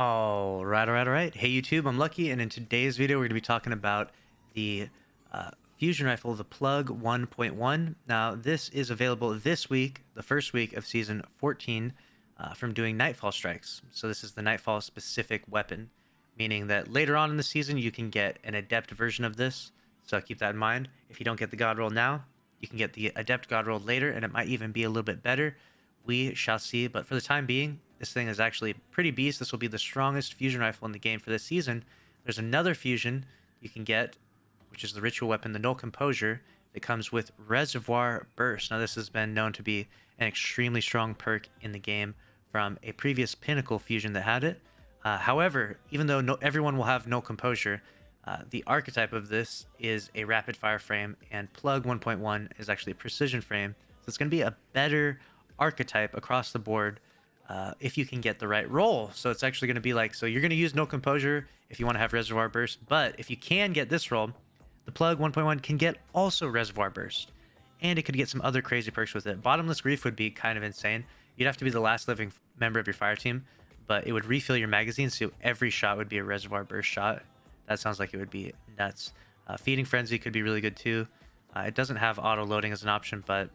All right. Hey YouTube, I'm Lucky, and in today's video we're going to be talking about the fusion rifle, the Plug 1.1. Now this is available this week, the first week of season 14, from doing Nightfall strikes. So this is the Nightfall specific weapon, meaning that later on in the season you can get an adept version of this. So keep that in mind. If you don't get the god roll now, you can get the adept god roll later, and it might even be a little bit better. We shall see, but for the time being, this thing is actually pretty beast. This will be the strongest fusion rifle in the game for this season. There's another fusion you can get, which is the ritual weapon, the Null Composure, that comes with Reservoir Burst. Now this has been known to be an extremely strong perk in the game from a previous Pinnacle fusion that had it. However, even though everyone will have Null Composure, the archetype of this is a rapid fire frame, and Plug 1.1 is actually a precision frame. So it's going to be a better archetype across the board if you can get the right roll. So it's actually going to be like, so you're going to use No Composure if you want to have Reservoir Burst, but if you can get this roll, the Plug 1.1 can get also Reservoir Burst, and it could get some other crazy perks with it. Bottomless Grief would be kind of insane. You'd have to be the last living member of your fire team, but it would refill your magazine, so every shot would be a Reservoir Burst shot. That sounds like it would be nuts. Feeding Frenzy could be really good too. It doesn't have auto loading as an option, but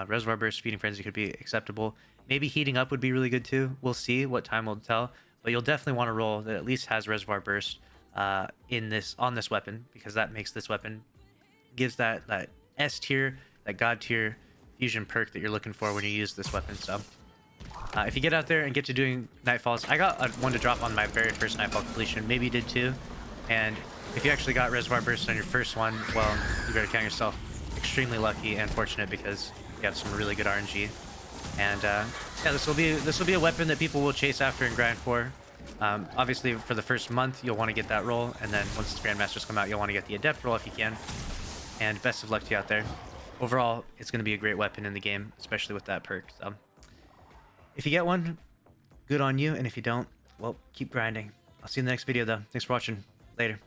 Reservoir Burst, Feeding Frenzy could be acceptable. Maybe Heating Up would be really good too. We'll see. What time will tell. But you'll definitely want to roll that at least has Reservoir Burst on this weapon, because that makes this weapon, gives that S tier, that God tier fusion perk that you're looking for when you use this weapon. So if you get out there and get to doing Nightfalls, I got one to drop on my very first Nightfall completion. Maybe you did too. And if you actually got Reservoir Burst on your first one, well, you better count yourself extremely lucky and fortunate, because you have some really good RNG. And yeah, this will be a weapon that people will chase after and grind for. Obviously, for the first month, you'll want to get that roll, and then once the Grandmasters come out, you'll want to get the adept roll if you can. And best of luck to you out there. Overall, it's going to be a great weapon in the game, especially with that perk. So if you get one, good on you, and if you don't, well, keep grinding. I'll see you in the next video though. Thanks for watching. Later.